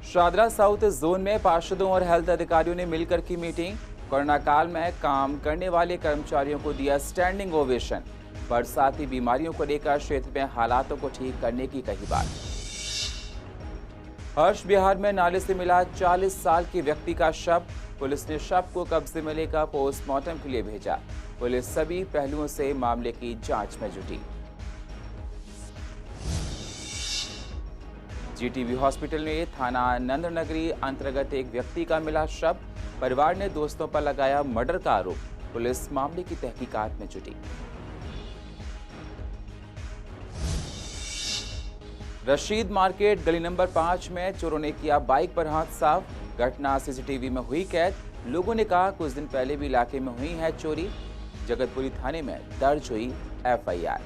Shahdara south zone में पार्षदों और हेल्थ अधिकारियों ने मिलकर की मीटिंग। कोरोना काल में काम करने वाले कर्मचारियों को दिया स्टैंडिंग ओवेशन। बरसाती बीमारियों को लेकर क्षेत्र में हालातों को ठीक करने की कही बात। हर्ष बिहार में नाले से मिला 40 साल के व्यक्ति का शव। पुलिस ने शव को कब्जे में लेकर पोस्टमार्टम के लिए भेजा। पुलिस सभी पहलुओं से मामले की जांच में जुटी। जीटीबी हॉस्पिटल में थाना नंदनगरी अंतर्गत एक व्यक्ति का मिला शव। परिवार ने दोस्तों पर लगाया मर्डर का आरोप। पुलिस मामले की तहकीकात में जुटी। रशीद मार्केट गली नंबर 5 में चोरों ने किया बाइक पर हाथ साफ। घटना सीसीटीवी में हुई कैद। लोगों ने कहा कुछ दिन पहले भी इलाके में हुई है चोरी। जगतपुरी थाने में दर्ज हुई एफआईआर।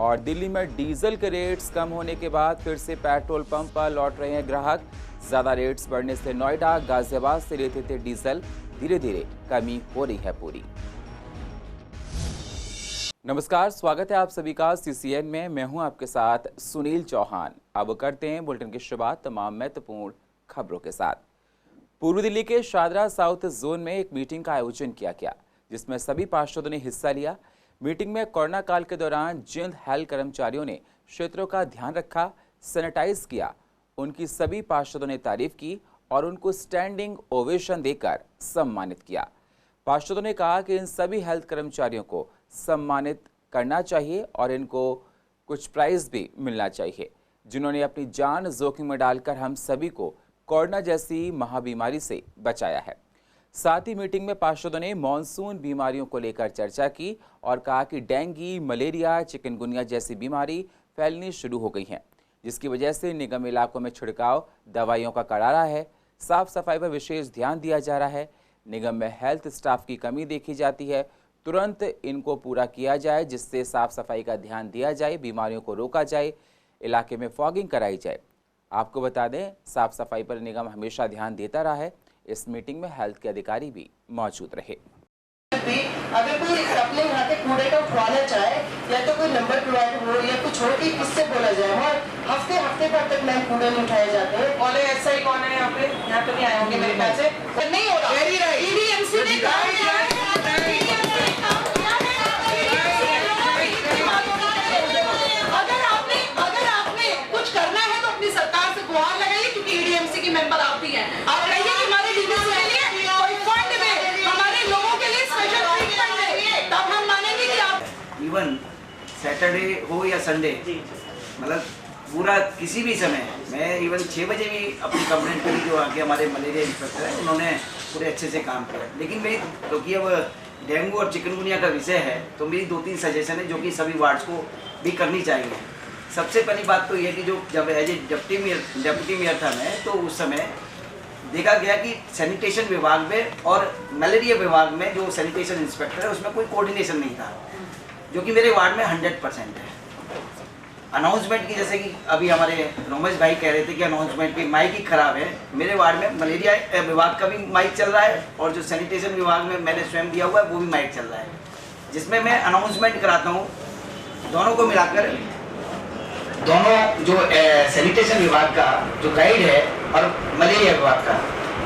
और दिल्ली में डीजल के रेट्स कम होने के बाद फिर से पेट्रोल पंप पर लौट रहे हैं ग्राहक। ज्यादा रेट्स बढ़ने से नोएडा गाजियाबाद से लेते थे डीजल। धीरे धीरे कमी हो रही है पूरी। नमस्कार, स्वागत है आप सभी का सीसीएन में। मैं हूं आपके साथ सुनील चौहान। अब करते हैं बुलेटिन की शुरुआत तमाम महत्वपूर्ण खबरों के साथ। पूर्व दिल्ली के शादरा साउथ जोन में एक मीटिंग का आयोजन किया गया, जिसमें सभी पार्षदों ने हिस्सा लिया। मीटिंग में कोरोना काल के दौरान जिन हेल्थ कर्मचारियों ने क्षेत्रों का ध्यान रखा, सैनिटाइज किया, उनकी सभी पार्षदों ने तारीफ की और उनको स्टैंडिंग ओवेशन देकर सम्मानित किया। पार्षदों ने कहा कि इन सभी हेल्थ कर्मचारियों को सम्मानित करना चाहिए और इनको कुछ प्राइज भी मिलना चाहिए, जिन्होंने अपनी जान जोखिम में डालकर हम सभी को कोरोना जैसी महाबीमारी से बचाया है। साथ ही मीटिंग में पार्षदों ने मॉनसून बीमारियों को लेकर चर्चा की और कहा कि डेंगू, मलेरिया, चिकनगुनिया जैसी बीमारी फैलनी शुरू हो गई हैं, जिसकी वजह से निगम इलाकों में छिड़काव दवाइयों का करारा है। साफ सफाई पर विशेष ध्यान दिया जा रहा है। निगम में हेल्थ स्टाफ की कमी देखी जाती है, तुरंत इनको पूरा किया जाए, जिससे साफ सफाई का ध्यान दिया जाए, बीमारियों को रोका जाए, इलाके में फॉगिंग कराई जाए। आपको बता दें, साफ सफाई पर निगम हमेशा ध्यान देता रहा है। इस मीटिंग में हेल्थ के अधिकारी भी मौजूद रहे। अगर कोई अपने यहाँ के कूड़े का उठवाना चाहे या तो कोई नंबर प्रोवाइड हो या कुछ हो कि किससे बोला जाए, और हफ्ते भर तक मैं कूड़े नहीं उठाए जाते हैं। और ऐसा ही कौन है यहाँ पे? यहाँ तो नहीं आए होंगे मेरे ख्याल से। नहीं हो रहा। EDMC ने कहा अगर आपने कुछ करना है तो अपनी सरकार से गुहार लगाइए, क्योंकि EDMC की मेंबर आप भी हैं। आप कहिए कि हमारे डीडीसी के लिए कोई फंड में हमारे लोगों के लिए स्पेशल ट्रीटमेंट है, तब हम मानेंगे कि आप इवन सैटरडे हो या संडे, मतलब पूरा किसी भी समय मैं इवन 6 बजे भी अपनी कंप्लेंट करी। जो आके हमारे मलेरिया इंस्पेक्टर है, उन्होंने पूरे अच्छे से काम किया। लेकिन मेरी, क्योंकि अब डेंगू और चिकनगुनिया का विषय है, तो मेरी 2-3 सजेशन है जो कि सभी वार्ड्स को भी करनी चाहिए। सबसे पहली बात तो ये कि जो जब एज ए डिप्टी मेयर था मैं, तो उस समय देखा गया कि सैनिटेशन विभाग में और मलेरिया विभाग में जो सैनिटेशन इंस्पेक्टर है, उसमें कोई कोऑर्डिनेशन नहीं था, जो कि मेरे वार्ड में 100% है। अनाउंसमेंट की, जैसे कि अभी हमारे रोमेश भाई कह रहे थे कि अनाउंसमेंट की माइक ही खराब है। मेरे वार्ड में मलेरिया विभाग का भी माइक चल रहा है और जो सैनिटेशन विभाग में मैंने स्वयं दिया हुआ है वो भी माइक चल रहा है, जिसमें मैं अनाउंसमेंट कराता हूँ। दोनों को मिलाकर, दोनों जो सैनिटेशन विभाग का जो गाइड है और मलेरिया विभाग का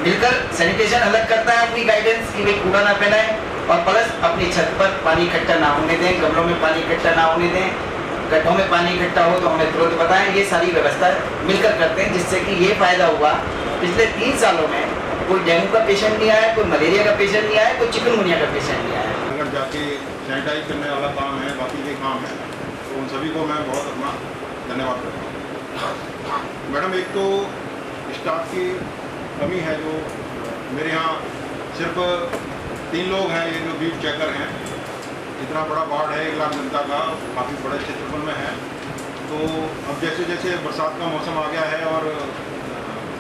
मिलकर सैनिटेशन अलग करता है अपनी गाइडेंस कि भाई कूड़ा ना फैलाएं, और प्लस अपनी छत पर पानी इकट्ठा ना होने दें, गमलों में पानी इकट्ठा ना होने दें, गड्ढों में पानी इकट्ठा हो तो हमें तुरंत बताएं। ये सारी व्यवस्था मिलकर करते हैं, जिससे कि ये फायदा हुआ। पिछले 3 सालों में कोई डेंगू का पेशेंट नहीं आया, कोई मलेरिया का पेशेंट नहीं आया, कोई चिकनगुनिया का पेशेंट नहीं आया। अगर जाके सैनिटाइज करने वाला काम है, बाकी के काम है, तो उन सभी को मैं बहुत अपना धन्यवाद करता हूँ। मैडम, एक तो स्टाफ की कमी है, जो मेरे यहाँ सिर्फ 3 लोग हैं, ये जो बीट चेकर हैं। इतना बड़ा वार्ड है, 1 लाख जनता का, काफ़ी बड़े क्षेत्रफल में है। तो अब जैसे जैसे बरसात का मौसम आ गया है और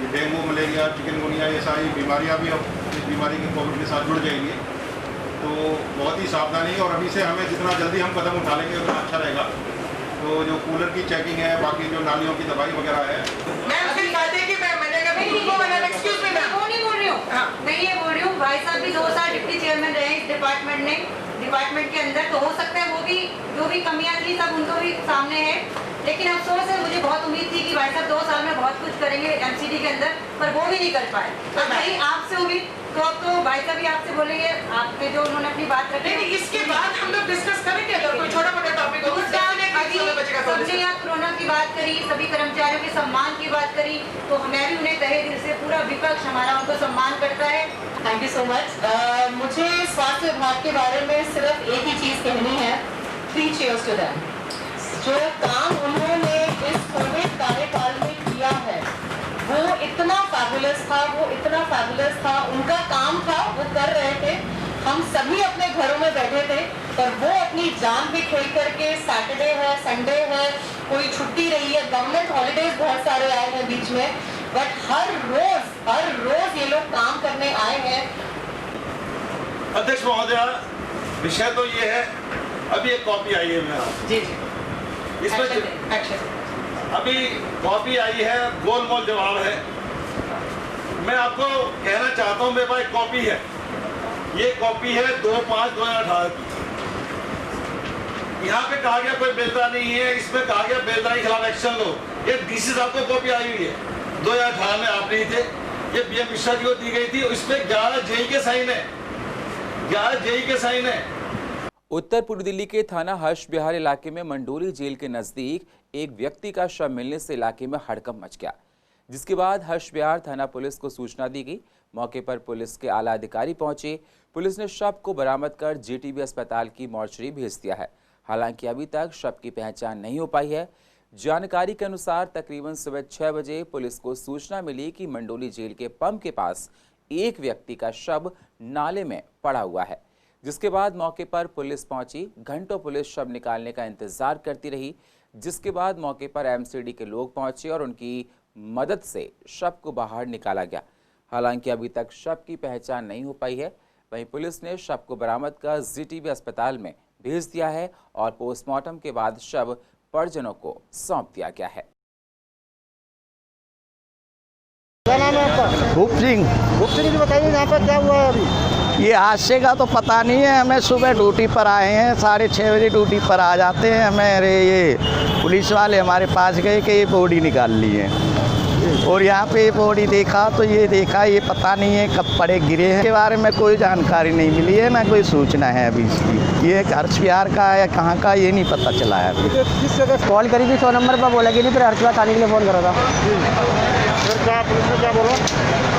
ये डेंगू, मलेरिया, चिकनगुनिया, ये सारी बीमारियाँ भी अब इस बीमारी के कोविड के साथ जुड़ जाएंगी, तो बहुत ही सावधानी, और अभी से हमें जितना जल्दी हम कदम उठा लेंगे उतना अच्छा रहेगा। तो जो कूलर की चेकिंग है, बाकी जो नालियों की दवाई वगैरह है, मैं ये बोल रही हूँ, भाई साहब भी 2 साल डिप्टी चेयरमैन रहे इस डिपार्टमेंट के अंदर, तो हो सकता है वो भी जो भी कमियां थी सब उनको भी सामने है। लेकिन अफसोस है, मुझे बहुत उम्मीद थी कि भाई साहब 2 साल में करेंगे एमसीडी के अंदर, पर वो भी नहीं कर पाए। तो भाई आपसे उम्मीद, तो अब तो भाई साहब भी आपसे बोलेंगे, आपके जो उन्होंने अपनी बात रखी। नहीं, इसके बाद हम लोग डिस्कस करेंगे अगर कोई छोटा मोटा टॉपिक हो। सबने यहाँ कोरोना की बात करी, सभी कर्मचारियों के सम्मान की बात करी, तो मैं भी उन्हें तहे दिल से, पूरा विपक्ष हमारा उनको सम्मान करता है। Thank you so much. मुझे स्वास्थ्य विभाग के बारे में सिर्फ एक ही चीज कहनी है, 3 cheers to them। जो काम उन्होंने इस कोविड कार्यकाल में किया है वो इतना फैबुलस था, वो इतना फैबुलस था। उनका काम था, वो कर रहे थे, हम सभी अपने घरों में बैठे थे, पर वो अपनी जान भी खेल करके, सैटरडे है, संडे है, कोई छुट्टी रही है, गवर्नमेंट हॉलीडेज बहुत सारे आए हैं बीच में, बट हर रोज ये लोग काम करने आए हैं। अध्यक्ष महोदया, विषय तो ये है, अभी एक कॉपी आई है मेरा, जी जी, इसमें एक्शन। अभी कॉपी आई है, गोलमोल जवाब है। मैं आपको कहना चाहता हूँ, मेरे पास एक कॉपी है, ये कॉपी है 2/5/2018 की। यहाँ पे कहा गया कोई बेलदा नहीं है, इसमें कहा गया बेलदा के खिलाफ एक्शन लो। ये डीसी साहब को कॉपी आई हुई है, 2018 में आप नहीं थे, ये बीएम मिश्रा जी को दी गई थी। इसमें 11 जेई के साइन है, 11 जेई के साइन है। उत्तर पूर्व दिल्ली के थाना हर्ष विहार इलाके में मंडोरी जेल के नजदीक एक व्यक्ति का शव मिलने से इलाके में हड़कंप मच गया, जिसके बाद हर्ष विहार थाना पुलिस को सूचना दी गई। मौके पर पुलिस के आला अधिकारी पहुंचे। पुलिस ने शव को बरामद कर जीटीबी अस्पताल की मॉर्चरी भेज दिया है। हालांकि अभी तक शव की पहचान नहीं हो पाई है। जानकारी के अनुसार तकरीबन सुबह 6 बजे पुलिस को सूचना मिली कि मंडोली जेल के पंप के पास एक व्यक्ति का शव नाले में पड़ा हुआ है, जिसके बाद मौके पर पुलिस पहुंची। घंटों पुलिस शव निकालने का इंतजार करती रही, जिसके बाद मौके पर एमसीडी के लोग पहुंचे और उनकी मदद से शव को बाहर निकाला गया। हालांकि अभी तक शव की पहचान नहीं हो पाई है। वहीं पुलिस ने शव को बरामद कर जीटीबी अस्पताल में भेज दिया है और पोस्टमार्टम के बाद शव परिजनों को सौंप दिया गया है। क्या नाम है आपका? भूप सिंह। भूप सिंह जी, बताइए यहाँ पर क्या हुआ है अभी? ये हादसे का तो पता नहीं है, हमें सुबह ड्यूटी पर आए हैं, 6:30 बजे ड्यूटी पर आ जाते हैं। हमें ये पुलिस वाले हमारे पास गए कि ये बॉडी निकाल ली है, और यहाँ पे बॉडी देखा तो ये देखा, ये पता नहीं है कब पड़े गिरे हैं, के बारे में कोई जानकारी नहीं मिली है, ना कोई सूचना है अभी इसकी। ये हर्ष विहार का है या कहाँ का, ये नहीं पता चला है अभी। किस जगह कॉल करी थी 100 नंबर पर, बोला कि नहीं, फिर हर्ष विहार थाने के लिए फ़ोन करा था। फिर क्या पुलिस ने क्या बोला?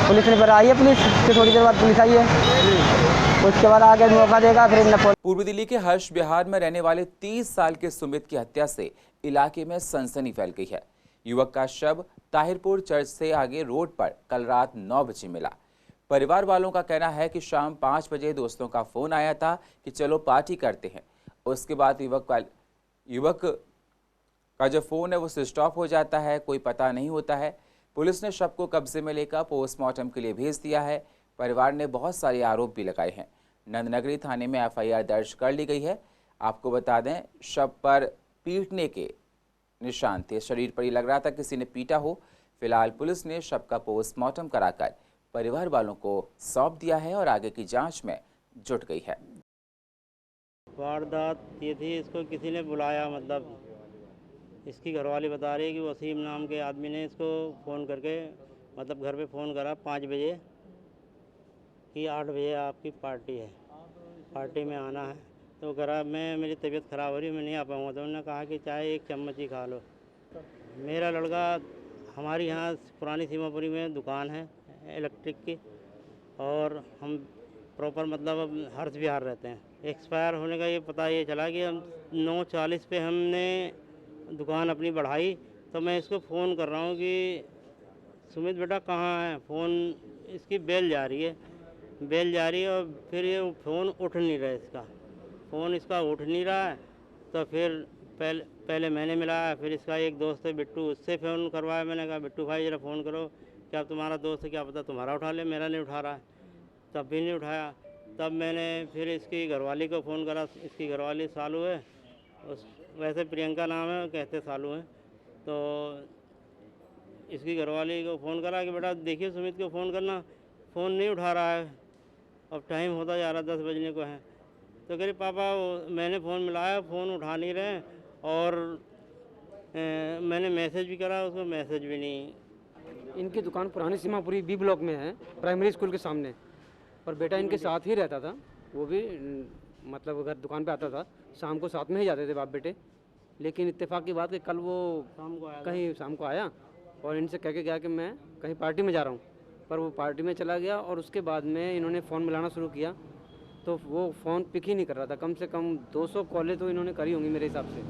पुलिस ने फिर आई है, पुलिस फिर थोड़ी देर बाद पुलिस आई है, उसके बाद आगे मौका देगा फिर। पूर्व दिल्ली के हर्ष विहार में रहने वाले 30 साल के सुमित की हत्या से इलाके में सनसनी फैल गई है। युवक का शव ताहिरपुर चर्च से आगे रोड पर कल रात 9 बजे मिला। परिवार वालों का कहना है कि शाम 5 बजे दोस्तों का फोन आया था कि चलो पार्टी करते हैं। उसके बाद युवक का जो फोन है वो स्विच ऑफ हो जाता है, कोई पता नहीं होता है। पुलिस ने शव को कब्जे में लेकर पोस्टमार्टम के लिए भेज दिया है। परिवार ने बहुत सारे आरोप भी लगाए हैं। नंदनगरी थाने में एफआईआर दर्ज कर ली गई है। आपको बता दें, शव पर पीटने के निशान थे, शरीर पर ही लग रहा था किसी ने पीटा हो। फिलहाल पुलिस ने शव का पोस्टमार्टम कराकर परिवार वालों को सौंप दिया है और आगे की जांच में जुट गई है। वारदात ये थी, इसको किसी ने बुलाया, मतलब इसकी घरवाली बता रही है कि वसीम नाम के आदमी ने इसको फ़ोन करके, मतलब घर पे फ़ोन करा 5 बजे कि 8 बजे आपकी पार्टी है, पार्टी में आना है। तो करा मेरी तबीयत ख़राब हो रही है, मैं नहीं आ पाऊँगा। तो उन्होंने कहा कि चाहे 1 चम्मच ही खा लो। मेरा लड़का, हमारी यहाँ पुरानी सीमापुरी में दुकान है इलेक्ट्रिक की, और हम प्रॉपर मतलब हर्ष विहार रहते हैं। एक्सपायर होने का ये पता ये चला कि हम 9:40 पे हमने दुकान अपनी बढ़ाई, तो मैं इसको फ़ोन कर रहा हूँ कि सुमित बेटा कहाँ है। फ़ोन इसकी बेल जा रही है और फिर ये फ़ोन उठ नहीं रहा है, फ़ोन इसका उठ नहीं रहा है। तो फिर पहले मैंने मिलाया, फिर इसका एक दोस्त है बिट्टू, उससे फ़ोन करवाया। मैंने कहा बिट्टू भाई ज़रा फ़ोन करो, क्या तुम्हारा दोस्त है, क्या पता तुम्हारा उठा ले, मेरा नहीं उठा रहा है। तब भी नहीं उठाया। तब मैंने फिर इसकी घरवाली को फ़ोन करा। इसकी घरवाली सालू है, वैसे प्रियंका नाम है, कहते सालू हैं। तो इसकी घरवाली को फ़ोन करा कि बेटा देखिए सुमित को फ़ोन करना, फ़ोन नहीं उठा रहा है, अब टाइम होता जा रहा, 10 बजने को है। तो कह रहे पापा मैंने फ़ोन मिलाया, फ़ोन उठा नहीं रहे, और मैंने मैसेज भी करा उसको, मैसेज भी नहीं इनकी दुकान पुरानी सीमापुरी बी ब्लॉक में है, प्राइमरी स्कूल के सामने। और बेटा इनके साथ ही रहता था, वो भी मतलब अगर दुकान पे आता था शाम को साथ में ही जाते थे बाप बेटे। लेकिन इत्तेफाक की बात कि कल वो शाम को आया और इनसे कह के गया कि मैं कहीं पार्टी में जा रहा हूँ, पर वो पार्टी में चला गया। और उसके बाद में इन्होंने फ़ोन मिलाना शुरू किया तो वो फ़ोन पिक ही नहीं कर रहा था। कम से कम 200 कॉलें तो इन्होंने करी होंगी मेरे हिसाब से।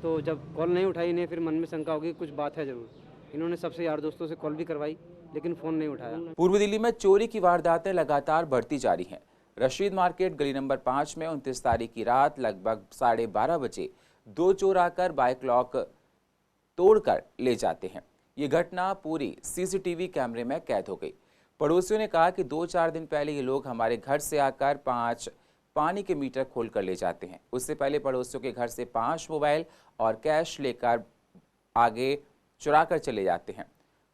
तो जब कॉल नहीं उठाई, इन्हें फिर मन में शंका होगी कुछ बात है ज़रूर। इन्होंने सबसे यार दोस्तों से कॉल भी करवाई लेकिन फ़ोन नहीं उठाया। पूर्व दिल्ली में चोरी की वारदातें लगातार बढ़ती जा रही हैं। रशीद मार्केट गली नंबर 5 में 29 तारीख की रात लगभग 12:30 बजे 2 चोर आकर बाइक लॉक तोड़कर ले जाते हैं। ये घटना पूरी सीसीटीवी कैमरे में कैद हो गई। पड़ोसियों ने कहा कि 2-4 दिन पहले ये लोग हमारे घर से आकर 5 पानी के मीटर खोलकर ले जाते हैं। उससे पहले पड़ोसियों के घर से 5 मोबाइल और कैश लेकर आगे चुराकर चले जाते हैं।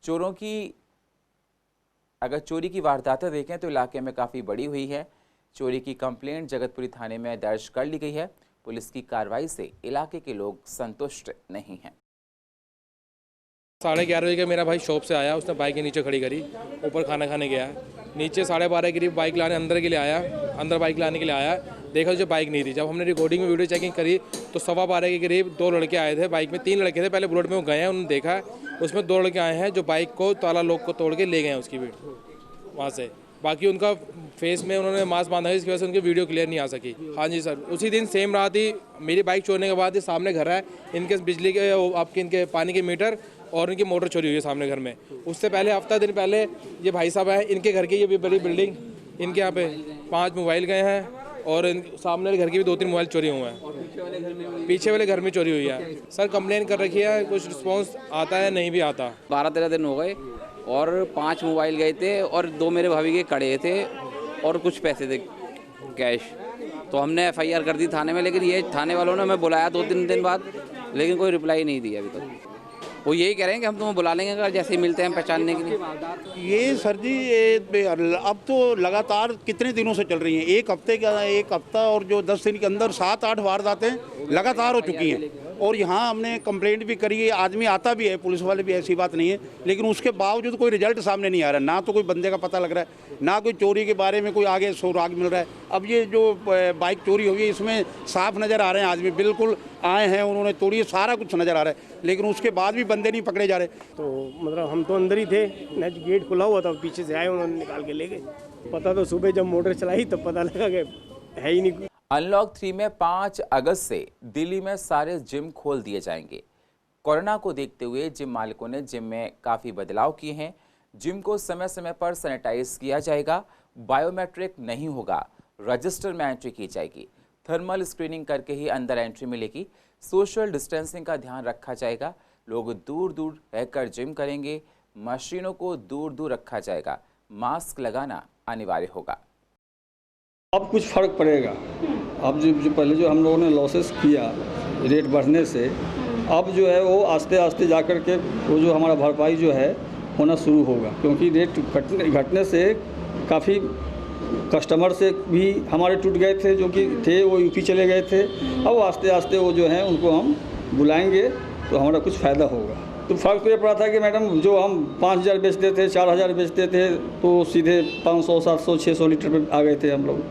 चोरों की अगर चोरी की वारदातें देखें तो इलाके में काफ़ी बड़ी हुई है। चोरी की कंप्लेंट जगतपुरी थाने में दर्ज कर ली गई है। पुलिस की कार्रवाई से इलाके के लोग संतुष्ट नहीं हैं। 11:30 बजे मेरा भाई शॉप से आया, उसने बाइक के नीचे खड़ी करी, ऊपर खाना खाने गया। नीचे 12:30 के करीब बाइक लाने अंदर के लिए आया, अंदर बाइक लाने के लिए आया, देखा जो बाइक नहीं थी। जब हमने रिकॉर्डिंग में वीडियो चेकिंग करी तो 12:15 के करीब 2 लड़के आए थे बाइक में। 3 लड़के थे, पहले बुलेट में वो गए हैं, उन्होंने देखा उसमें 2 लड़के आए हैं जो बाइक को ताला लॉक को तोड़ के ले गए हैं उसकी वहाँ से। बाकी उनका फेस में उन्होंने मास्क बांधा है, इसकी वजह से उनकी वीडियो क्लियर नहीं आ सकी। हाँ जी सर, उसी दिन सेम रात ही मेरी बाइक चोरने के बाद ही सामने घर है, इनके बिजली के आपके इनके पानी के मीटर और इनकी मोटर चोरी हुई है सामने घर में। उससे पहले हफ्ता दिन पहले ये भाई साहब हैं, इनके घर की ये भी बड़ी बिल्डिंग, इनके यहाँ पे 5 मोबाइल गए हैं और सामने वाले घर की भी 2-3 मोबाइल चोरी हुए हैं। पीछे वाले घर में चोरी हुई है। सर कंप्लेन कर रखी है, कुछ रिस्पॉन्स आता है नहीं भी आता। 12-13 दिन हो गए और 5 मोबाइल गए थे और 2 मेरे भाभी के कड़े थे और कुछ पैसे थे कैश। तो हमने FIR कर दी थाने में, लेकिन ये थाने वालों ने हमें बुलाया 2-3 दिन बाद, लेकिन कोई रिप्लाई नहीं दिया अभी तक। वो यही कह रहे हैं कि हम तुम्हें बुला लेंगे अगर जैसे ही मिलते हैं पहचानने के लिए। ये सर जी ये अब तो लगातार कितने दिनों से चल रही हैं, एक हफ्ता और जो 10 दिन के अंदर 7-8 वारदातें लगातार हो चुकी हैं। और यहाँ हमने कंप्लेंट भी करी है, आदमी आता भी है, पुलिस वाले भी, ऐसी बात नहीं है, लेकिन उसके बावजूद कोई रिजल्ट सामने नहीं आ रहा। ना तो कोई बंदे का पता लग रहा है, ना कोई चोरी के बारे में कोई आगे सुराग मिल रहा है। अब ये जो बाइक चोरी हुई है इसमें साफ नज़र आ रहे हैं, आदमी बिल्कुल आए हैं, उन्होंने तोड़ी, सारा कुछ नज़र आ रहा है, लेकिन उसके बाद भी बंदे नहीं पकड़े जा रहे। तो मतलब हम तो अंदर ही थे, नेट गेट खुला हुआ था, पीछे से आए, उन्होंने निकाल के ले गए। पता तो सुबह जब मोटर चलाई तब पता लगा कि है ही नहीं। अनलॉक 3 में 5 अगस्त से दिल्ली में सारे जिम खोल दिए जाएंगे। कोरोना को देखते हुए जिम मालिकों ने जिम में काफ़ी बदलाव किए हैं। जिम को समय समय पर सैनिटाइज किया जाएगा, बायोमेट्रिक नहीं होगा, रजिस्टर में एंट्री की जाएगी, थर्मल स्क्रीनिंग करके ही अंदर एंट्री मिलेगी, सोशल डिस्टेंसिंग का ध्यान रखा जाएगा, लोग दूर दूर रहकर जिम करेंगे, मशीनों को दूर दूर रखा जाएगा, मास्क लगाना अनिवार्य होगा। अब कुछ फ़र्क पड़ेगा। अब जो पहले जो हम लोगों ने लॉसेस किया रेट बढ़ने से, अब जो है वो आस्ते आस्ते जा कर के वो जो हमारा भरपाई जो है होना शुरू होगा, क्योंकि रेट घटने से काफ़ी कस्टमर से भी हमारे टूट गए थे, जो कि थे वो यूपी चले गए थे। अब आस्ते आस्ते वो जो है उनको हम बुलाएंगे तो हमारा कुछ फ़ायदा होगा। तो फ़र्क तो ये पड़ा था कि मैडम जो हम 5,000 बेचते थे, 4,000 बेचते थे, तो सीधे 500, 700, 600 लीटर पे आ गए थे हम लोग।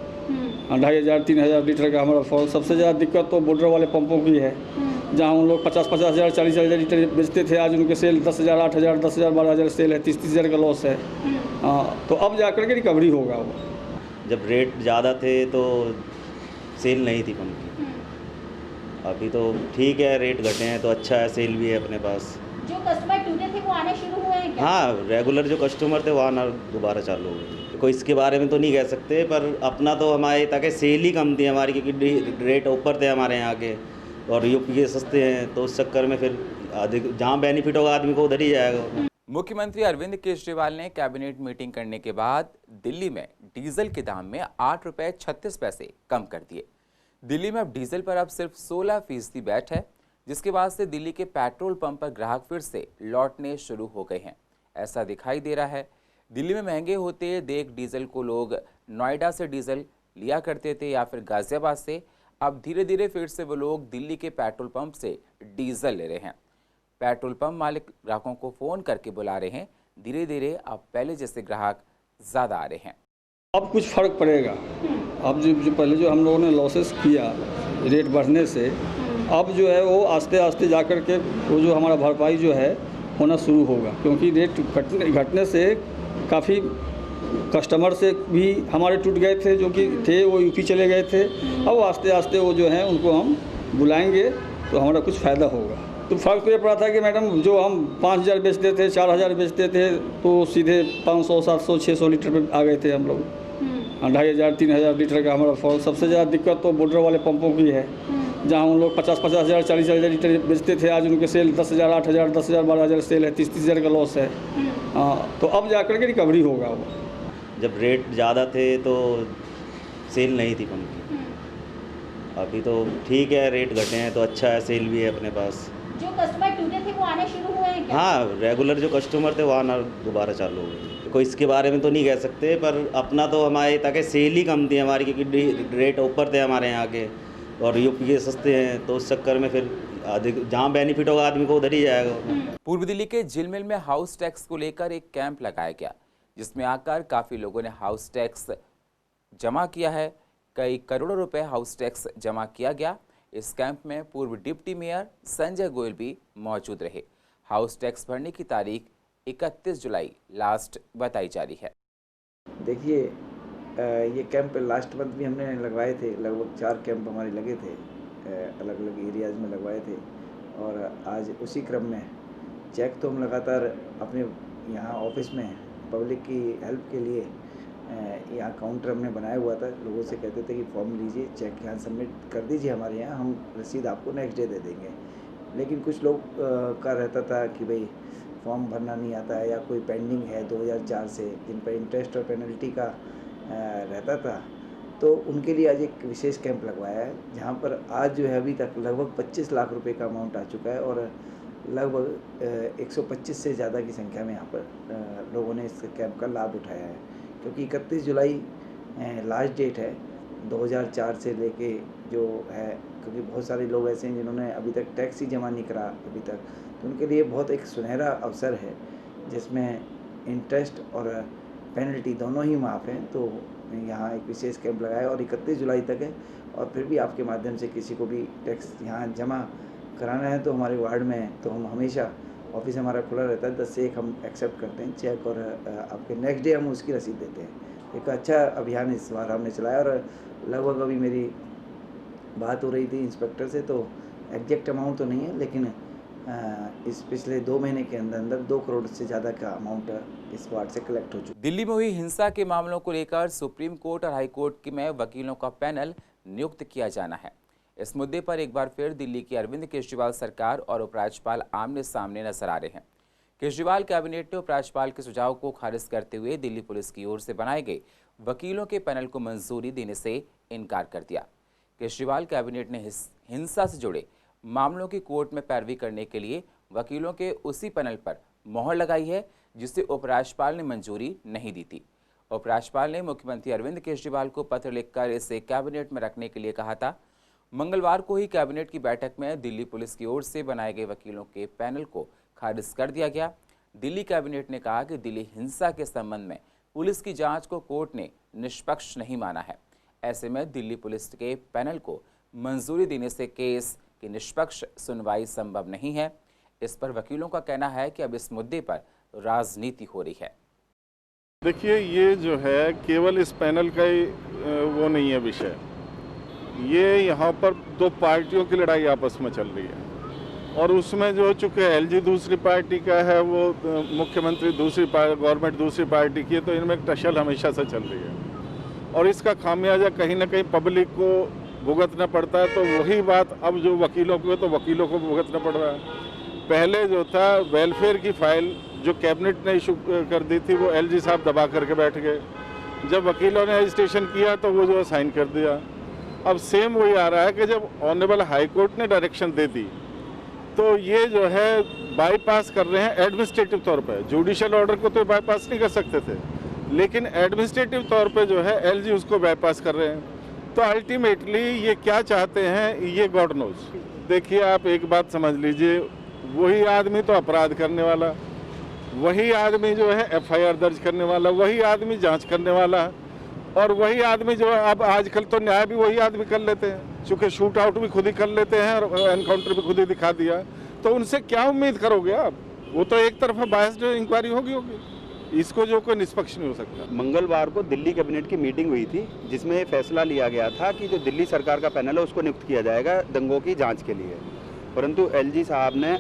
2,500, 3,000 लीटर का हमारा फॉल। सबसे ज़्यादा दिक्कत तो बॉर्डर वाले पंपों की है, जहाँ उन लोग 50,000, 40,000 लीटर बेचते थे, आज उनके सेल 10,000, 8,000, 10,000, 12,000 सेल है, 30,000 का लॉस है। हाँ, तो अब जाकर के रिकवरी होगा। वो जब रेट ज़्यादा थे तो सेल नहीं थी पंप की, अभी तो ठीक है, रेट घटे हैं तो अच्छा है, सेल भी है अपने पास। जो कस्टमर टूटे थे वो आने शुरू हुए हैं क्या? हाँ, रेगुलर जो कस्टमर थे वो आना दोबारा चालू हो गए। कोई इसके बारे में तो नहीं कह सकते, पर अपना तो हमारे ताकि सेल ही कम थी हमारी, क्योंकि रेट ऊपर थे हमारे यहाँ के और यूपी के सस्ते हैं, तो उस चक्कर में फिर जहाँ बेनिफिट होगा आदमी को उधर ही जाएगा। मुख्यमंत्री अरविंद केजरीवाल ने कैबिनेट मीटिंग करने के बाद दिल्ली में डीजल के दाम में 8 रुपये 36 पैसे कम कर दिए। दिल्ली में अब डीजल पर अब सिर्फ 16% वैट है, जिसके बाद से दिल्ली के पेट्रोल पंप पर ग्राहक फिर से लौटने शुरू हो गए हैं। ऐसा दिखाई दे रहा है, दिल्ली में महंगे होते देख डीजल को लोग नोएडा से डीजल लिया करते थे या फिर गाजियाबाद से, अब धीरे धीरे फिर से वो लोग दिल्ली के पेट्रोल पंप से डीजल ले रहे हैं। पेट्रोल पंप मालिक ग्राहकों को फ़ोन करके बुला रहे हैं धीरे धीरे अब पहले जैसे ग्राहक ज़्यादा आ रहे हैं। अब कुछ फ़र्क पड़ेगा। अब जो पहले जो हम लोगों ने लॉसेस किया रेट बढ़ने से, अब जो है वो आस्ते आस्ते जा कर के वो जो हमारा भरपाई जो है होना शुरू होगा, क्योंकि रेट घटने से काफ़ी कस्टमर से भी हमारे टूट गए थे, जो कि थे वो यूपी चले गए थे। अब आस्ते आस्ते वो जो हैं उनको हम बुलाएंगे तो हमारा कुछ फ़ायदा होगा। तो फ़र्क तो ये पड़ा था कि मैडम जो हम 5000 बेचते थे, 4000 बेचते थे, तो सीधे 500, 700, 600 लीटर पे आ गए थे हम लोग। 2500, 3000 लीटर का हमारा फॉल। सबसे ज़्यादा दिक्कत तो बॉर्डर वाले पंपों की है, जहाँ उन लोग 50,000, 40,000 लीटर बेचते थे, आज उनके सेल 10,000, 8,000, 10,000, 12,000 सेल है, 30,000 का लॉस है। हाँ, तो अब जाकर के रिकवरी होगा। वो जब रेट ज़्यादा थे तो सेल नहीं थी पंप की, अभी तो ठीक है, रेट घटे हैं तो अच्छा है, सेल भी है अपने पास। जो कस्टमर टूटे थे वो आने शुरू हुए हैं क्या? हाँ, रेगुलर जो कस्टमर थे वो आना दोबारा चालू हो गए। कोई इसके बारे में तो नहीं कह सकते, पर अपना तो हमारे ताकि सेल ही कम थी हमारी, क्योंकि रेट ऊपर थे हमारे यहाँ के और यूपी के सस्ते हैं, तो उस चक्कर में फिर जहाँ बेनिफिट होगा आदमी को उधर ही जाएगा। पूर्व दिल्ली के झिल मिल में हाउस टैक्स को लेकर एक कैंप लगाया गया, जिसमें आकर काफ़ी लोगों ने हाउस टैक्स जमा किया है। कई करोड़ों रुपए हाउस टैक्स जमा किया गया। इस कैंप में पूर्व डिप्टी मेयर संजय गोयल भी मौजूद रहे। हाउस टैक्स भरने की तारीख 31 जुलाई लास्ट बताई जा रही है। देखिए, ये कैंप लास्ट मंथ भी हमने लगवाए थे, लगभग 4 कैंप हमारे लगे थे, अलग अलग एरियाज़ में लगवाए थे। और आज उसी क्रम में चेक तो हम लगातार अपने यहाँ ऑफिस में पब्लिक की हेल्प के लिए यहाँ काउंटर हमने बनाया हुआ था। लोगों से कहते थे कि फॉर्म लीजिए, चेक यहाँ सबमिट कर दीजिए हमारे यहाँ, हम रसीद आपको नेक्स्ट डे दे देंगे। लेकिन कुछ लोग का रहता था कि भाई फॉर्म भरना नहीं आता है, या कोई पेंडिंग है 2004 से, जिन पर इंटरेस्ट और पेनल्टी का रहता था, तो उनके लिए आज एक विशेष कैंप लगवाया है, जहाँ पर आज जो है अभी तक लगभग 25 लाख रुपए का अमाउंट आ चुका है और लगभग 125 से ज़्यादा की संख्या में यहाँ पर लोगों ने इस कैंप का लाभ उठाया है। क्योंकि 31 जुलाई लास्ट डेट है 2004 से लेके जो है, क्योंकि बहुत सारे लोग ऐसे हैं जिन्होंने अभी तक टैक्स ही जमा नहीं करा अभी तक, तो उनके लिए बहुत एक सुनहरा अवसर है जिसमें इंटरेस्ट और पेनल्टी दोनों ही माफ़ हैं। तो यहाँ एक विशेष कैंप लगाया और 31 जुलाई तक है। और फिर भी आपके माध्यम से किसी को भी टैक्स यहाँ जमा कराना है तो हमारे वार्ड में तो हम हमेशा ऑफिस हमारा खुला रहता है, 10 से 1 हम एक्सेप्ट करते हैं चेक और आपके नेक्स्ट डे हम उसकी रसीद देते हैं। एक अच्छा अभियान इस बार हमने चलाया और लगभग अभी मेरी बात हो रही थी इंस्पेक्टर से, तो एग्जैक्ट अमाउंट तो नहीं है, लेकिन इस पिछले 2 महीने के अंदर अंदर 2 करोड़ से ज़्यादा का अमाउंट इस वार्ड से कलेक्ट हो चुका है। दिल्ली में हुई हिंसा के मामलों को लेकर सुप्रीम कोर्ट और हाई कोर्ट में वकीलों का पैनल नियुक्त किया जाना है। इस मुद्दे पर एक बार फिर दिल्ली की अरविंद केजरीवाल सरकार और उपराज्यपाल आमने सामने नजर आ रहे हैं। केजरीवाल कैबिनेट ने उपराज्यपाल के सुझाव को खारिज करते हुए दिल्ली पुलिस की ओर से बनाए गए वकीलों के पैनल को मंजूरी देने से इनकार कर दिया। केजरीवाल कैबिनेट ने हिंसा से जुड़े मामलों की कोर्ट में पैरवी करने के लिए वकीलों के उसी पैनल पर मोहर लगाई है जिसे उपराज्यपाल ने मंजूरी नहीं दी थी। उपराज्यपाल ने मुख्यमंत्री अरविंद केजरीवाल को पत्र लिखकर इसे कैबिनेट में रखने के लिए कहा था। मंगलवार को ही कैबिनेट की बैठक में दिल्ली पुलिस की ओर से बनाए गए वकीलों के पैनल को खारिज कर दिया गया। दिल्ली कैबिनेट ने कहा कि दिल्ली हिंसा के संबंध में पुलिस की जांच को कोर्ट ने निष्पक्ष नहीं माना है। ऐसे में दिल्ली पुलिस के पैनल को मंजूरी देने से केस की निष्पक्ष सुनवाई संभव नहीं है। इस पर वकीलों का कहना है कि अब इस मुद्दे पर राजनीति हो रही है। देखिए, ये जो है केवल इस पैनल का ही वो नहीं है विषय, ये यहाँ पर 2 पार्टियों की लड़ाई आपस में चल रही है और उसमें जो चूँकि एलजी दूसरी पार्टी का है, वो मुख्यमंत्री दूसरी गवर्नमेंट दूसरी पार्टी की है, तो इनमें एक टसल हमेशा से चल रही है और इसका खामियाजा कहीं ना कहीं पब्लिक को भुगतना पड़ता है। तो वही बात अब जो वकीलों को है तो वकीलों को भुगतना पड़ रहा है। पहले जो था वेलफेयर की फाइल जो कैबिनेट ने इशू कर दी थी, वो एलजी साहब दबा करके बैठ गए। जब वकीलों ने रजिस्ट्रेशन किया तो वो जो साइन कर दिया। अब सेम वही आ रहा है कि जब ऑनरेबल हाई कोर्ट ने डायरेक्शन दे दी तो ये जो है बाईपास कर रहे हैं एडमिनिस्ट्रेटिव तौर पे। जुडिशियल ऑर्डर को तो बाईपास नहीं कर सकते थे, लेकिन एडमिनिस्ट्रेटिव तौर पे जो है एलजी उसको बाईपास कर रहे हैं। तो अल्टीमेटली ये क्या चाहते हैं ये गॉड नोज। देखिए, आप एक बात समझ लीजिए, वही आदमी तो अपराध करने वाला, वही आदमी जो है एफआईआर दर्ज करने वाला, वही आदमी जांच करने वाला, और वही आदमी जो अब आजकल तो न्याय भी वही आदमी कर लेते हैं, चूँकि शूट आउट भी खुद ही कर लेते हैं और एनकाउंटर भी खुद ही दिखा दिया, तो उनसे क्या उम्मीद करोगे आप? वो तो एक तरफा बायस्ड इंक्वायरी होगी, इसको जो कोई निष्पक्ष नहीं हो सकता। मंगलवार को दिल्ली कैबिनेट की मीटिंग हुई थी जिसमें ये फैसला लिया गया था कि जो दिल्ली सरकार का पैनल है उसको नियुक्त किया जाएगा दंगों की जांच के लिए, परंतु एलजी साहब ने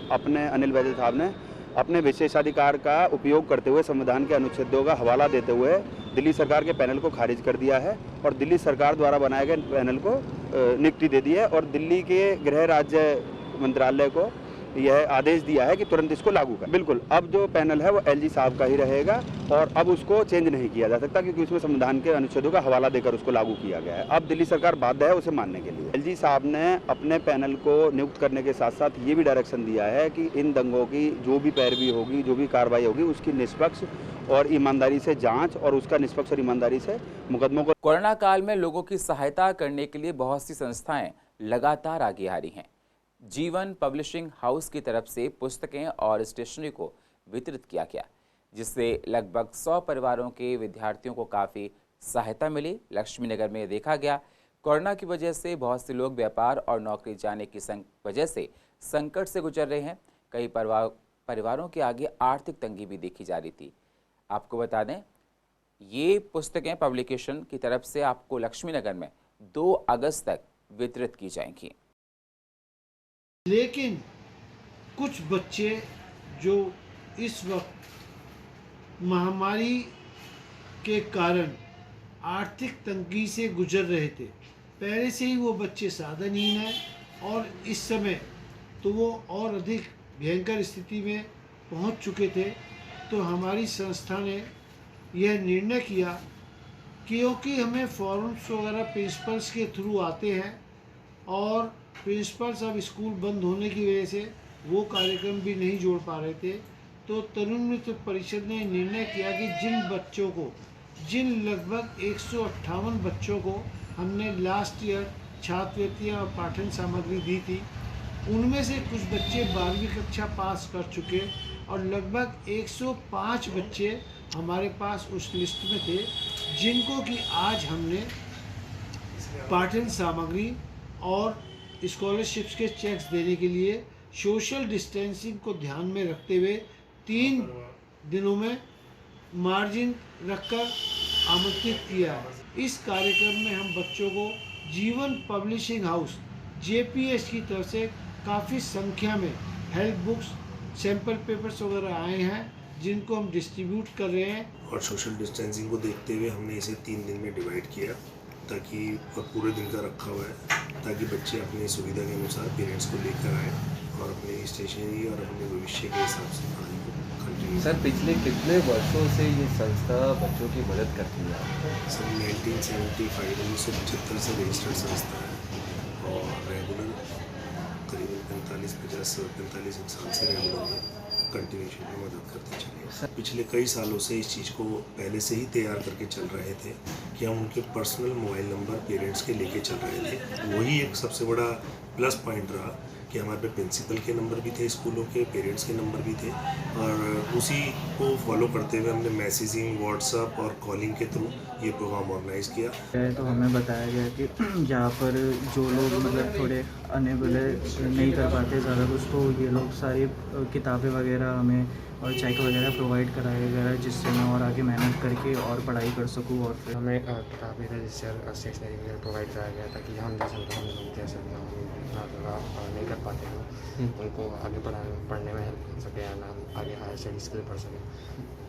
अनिल बैजल साहब ने अपने विशेषाधिकार का उपयोग करते हुए संविधान के अनुच्छेदों का हवाला देते हुए दिल्ली सरकार के पैनल को खारिज कर दिया है और दिल्ली सरकार द्वारा बनाए गए पैनल को नियुक्ति दे दी है और दिल्ली के गृह राज्य मंत्रालय को यह आदेश दिया है कि तुरंत इसको लागू कर। बिल्कुल, अब जो पैनल है वो एलजी साहब का ही रहेगा और अब उसको चेंज नहीं किया जा सकता क्योंकि उसमें संविधान के अनुच्छेदों का हवाला देकर उसको लागू किया गया है। अब दिल्ली सरकार बाध्य है उसे मानने के लिए। एलजी साहब ने अपने पैनल को नियुक्त करने के साथ साथ ये भी डायरेक्शन दिया है कि इन दंगों की जो भी पैरवी होगी, जो भी कार्रवाई होगी, उसकी निष्पक्ष और ईमानदारी से जांच और उसका निष्पक्ष और ईमानदारी से मुकदमों को। कोरोना काल में लोगों की सहायता करने के लिए बहुत सी संस्थाएं लगातार आगे आ रही हैं। जीवन पब्लिशिंग हाउस की तरफ से पुस्तकें और स्टेशनरी को वितरित किया गया, जिससे लगभग 100 परिवारों के विद्यार्थियों को काफ़ी सहायता मिली। लक्ष्मी नगर में देखा गया, कोरोना की वजह से बहुत से लोग व्यापार और नौकरी जाने की वजह से संकट से गुजर रहे हैं। कई परिवारों के आगे आर्थिक तंगी भी देखी जा रही थी। आपको बता दें, ये पुस्तकें पब्लिकेशन की तरफ से आपको लक्ष्मी नगर में 2 अगस्त तक वितरित की जाएंगी। लेकिन कुछ बच्चे जो इस वक्त महामारी के कारण आर्थिक तंगी से गुजर रहे थे, पहले से ही वो बच्चे साधनहीन हैं और इस समय तो वो और अधिक भयंकर स्थिति में पहुंच चुके थे। तो हमारी संस्था ने यह निर्णय किया क्योंकि हमें फॉर्म्स वगैरह प्रिंसिपल्स के थ्रू आते हैं और प्रिंसिपल्स अब स्कूल बंद होने की वजह से वो कार्यक्रम भी नहीं जोड़ पा रहे थे। तो तरुण मित्र परिषद ने निर्णय किया कि जिन लगभग 158 बच्चों को हमने लास्ट ईयर छात्रवृत्तियाँ और पाठन सामग्री दी थी, उनमें से कुछ बच्चे 12वीं कक्षा पास कर चुके और लगभग 105 बच्चे हमारे पास उस लिस्ट में थे जिनको कि आज हमने पाठन सामग्री और स्कॉलरशिप्स के चेक्स देने के लिए सोशल डिस्टेंसिंग को ध्यान में रखते हुए 3 दिनों में मार्जिन रखकर आमंत्रित किया है। इस कार्यक्रम में हम बच्चों को जीवन पब्लिशिंग हाउस JPH की तरफ से काफ़ी संख्या में हेल्प बुक्स, सैंपल पेपर्स वगैरह आए हैं जिनको हम डिस्ट्रीब्यूट कर रहे हैं। और सोशल डिस्टेंसिंग को देखते हुए हमने इसे 3 दिन में डिवाइड किया ताकि पूरे दिन का रखा हुआ है ताकि बच्चे अपनी सुविधा के अनुसार पेरेंट्स को लेकर आए और अपनी स्टेशनरी और अपने भविष्य के हिसाब से पढ़ाई को कंटिन्यू। सर, पिछले कितने वर्षों से ये संस्था बच्चों की मदद करती है? सर 1975 से रजिस्टर्ड संस्था है और रेगुलर करीबन 45 साल से रेगुलर कंटिन्यूशन में मदद करते चले। पिछले कई सालों से इस चीज़ को पहले से ही तैयार करके चल रहे थे कि हम उनके पर्सनल मोबाइल नंबर पेरेंट्स के लेके चल रहे थे। वही एक सबसे बड़ा प्लस पॉइंट रहा कि हमारे पे प्रिंसिपल के नंबर भी थे, स्कूलों के पेरेंट्स के नंबर भी थे और उसी को फॉलो करते हुए हमने मैसेजिंग, व्हाट्सएप और कॉलिंग के थ्रू ये प्रोग्राम ऑर्गेनाइज किया। तो हमें बताया गया कि जहाँ पर जो लोग मतलब थोड़े अनेबल नहीं कर पाते ज़्यादा कुछ, तो ये लोग सारी किताबें वगैरह हमें और चेक वगैरह प्रोवाइड कराया गया है जिससे मैं और आगे मेहनत करके और पढ़ाई कर सकूँ। और फिर हमें किताबें रजिस्टर स्टेशनरी वगैरह प्रोवाइड कराया गया ताकि हम जैसे नहीं कर पाते हैं उनको आगे पढ़ने में हेल्प कर सके या नाम आगे हायर स्टडीज़ के लिए पढ़ सकें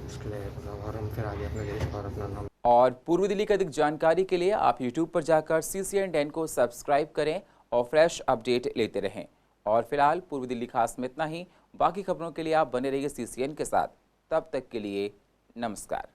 उसके लिए, और हम फिर आगे अपने देश और अपना नाम। और पूर्व दिल्ली की अधिक जानकारी के लिए आप YouTube पर जाकर CCN10 को सब्सक्राइब करें और फ्रेश अपडेट लेते रहें। और फिलहाल पूर्व दिल्ली खास में इतना ही। बाकी खबरों के लिए आप बने रहिए CCN के साथ। तब तक के लिए नमस्कार।